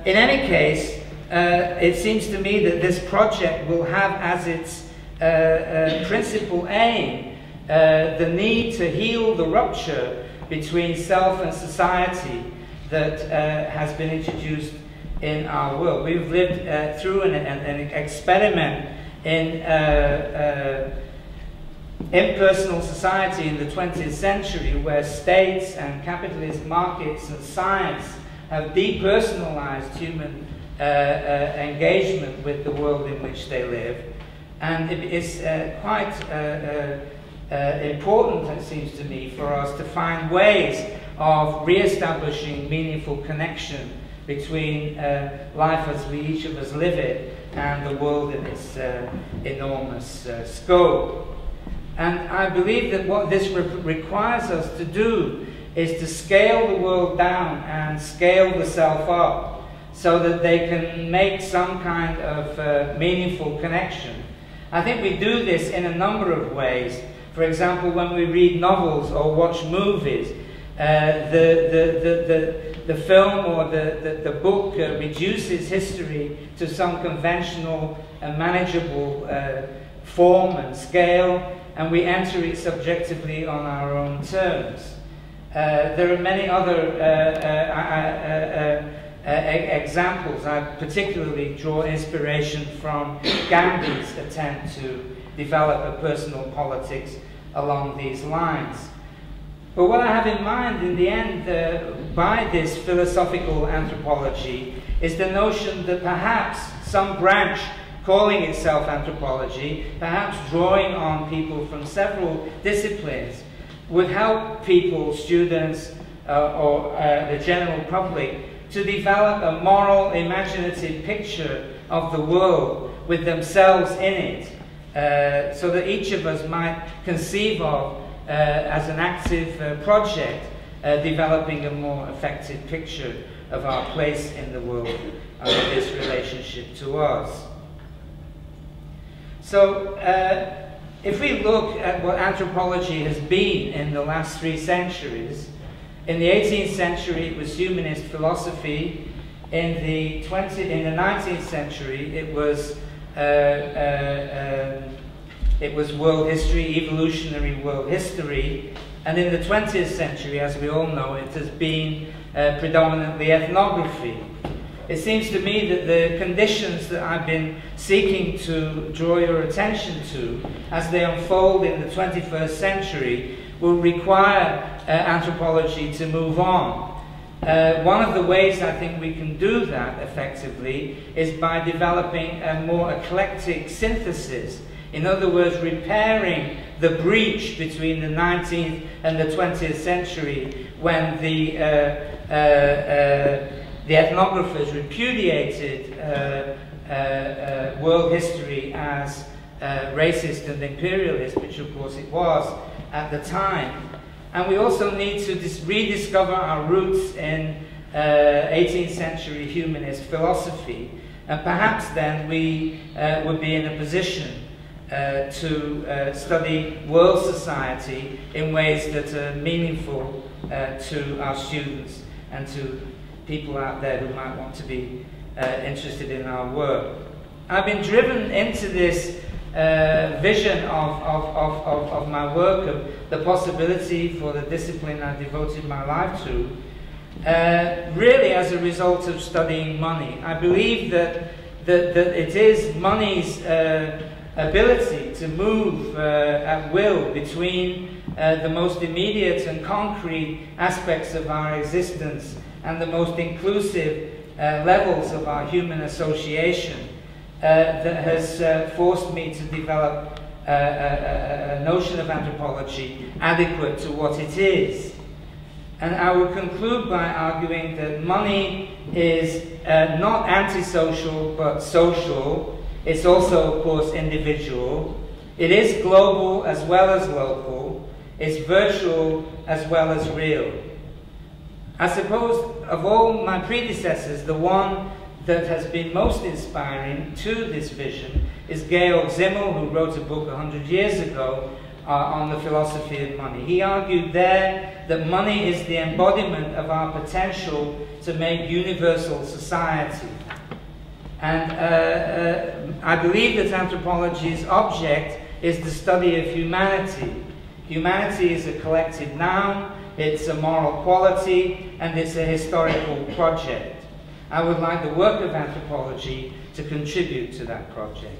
In any case, it seems to me that this project will have as its principal aim the need to heal the rupture between self and society that has been introduced in our world. We've lived through an experiment in impersonal society in the 20th century, where states and capitalist markets and science have depersonalized human engagement with the world in which they live. And it is quite important, it seems to me, for us to find ways of re-establishing meaningful connection between life as we each of us live it and the world in its enormous scope. And I believe that what this requires us to do is to scale the world down and scale the self up so that they can make some kind of meaningful connection. I think we do this in a number of ways. For example, when we read novels or watch movies, the film or the book reduces history to some conventional and manageable form and scale, and we enter it subjectively on our own terms. There are many other examples. I particularly draw inspiration from Gandhi's attempt to develop a personal politics along these lines. But what I have in mind in the end by this philosophical anthropology is the notion that perhaps some branch calling itself anthropology, perhaps drawing on people from several disciplines, would help people, students, or the general public to develop a moral, imaginative picture of the world with themselves in it, so that each of us might conceive of as an active project developing a more effective picture of our place in the world and of its relationship to us. So if we look at what anthropology has been in the last 3 centuries, in the 18th century it was humanist philosophy. In the 19th century it was world history, evolutionary world history, and in the 20th century, as we all know, it has been predominantly ethnography. It seems to me that the conditions that I've been seeking to draw your attention to as they unfold in the 21st century will require anthropology to move on. One of the ways I think we can do that effectively is by developing a more eclectic synthesis. In other words, repairing the breach between the 19th and the 20th century, when the ethnographers repudiated world history as racist and imperialist, which of course it was at the time. And we also need to rediscover our roots in 18th century humanist philosophy. And perhaps then we would be in a position to study world society in ways that are meaningful to our students and to people out there who might want to be interested in our work. I've been driven into this vision of my work, of the possibility for the discipline I devoted my life to, really as a result of studying money. I believe that it is money's ability to move at will between the most immediate and concrete aspects of our existence and the most inclusive levels of our human association that has forced me to develop a notion of anthropology adequate to what it is. And I will conclude by arguing that money is not antisocial but social. It's also, of course, individual. It is global as well as local. It's virtual as well as real. I suppose of all my predecessors, the one that has been most inspiring to this vision is Georg Simmel, who wrote a book 100 years ago on the philosophy of money. He argued there that money is the embodiment of our potential to make universal society. And I believe that anthropology's object is the study of humanity. Humanity is a collective noun, it's a moral quality, and it's a historical project. I would like the work of anthropology to contribute to that project.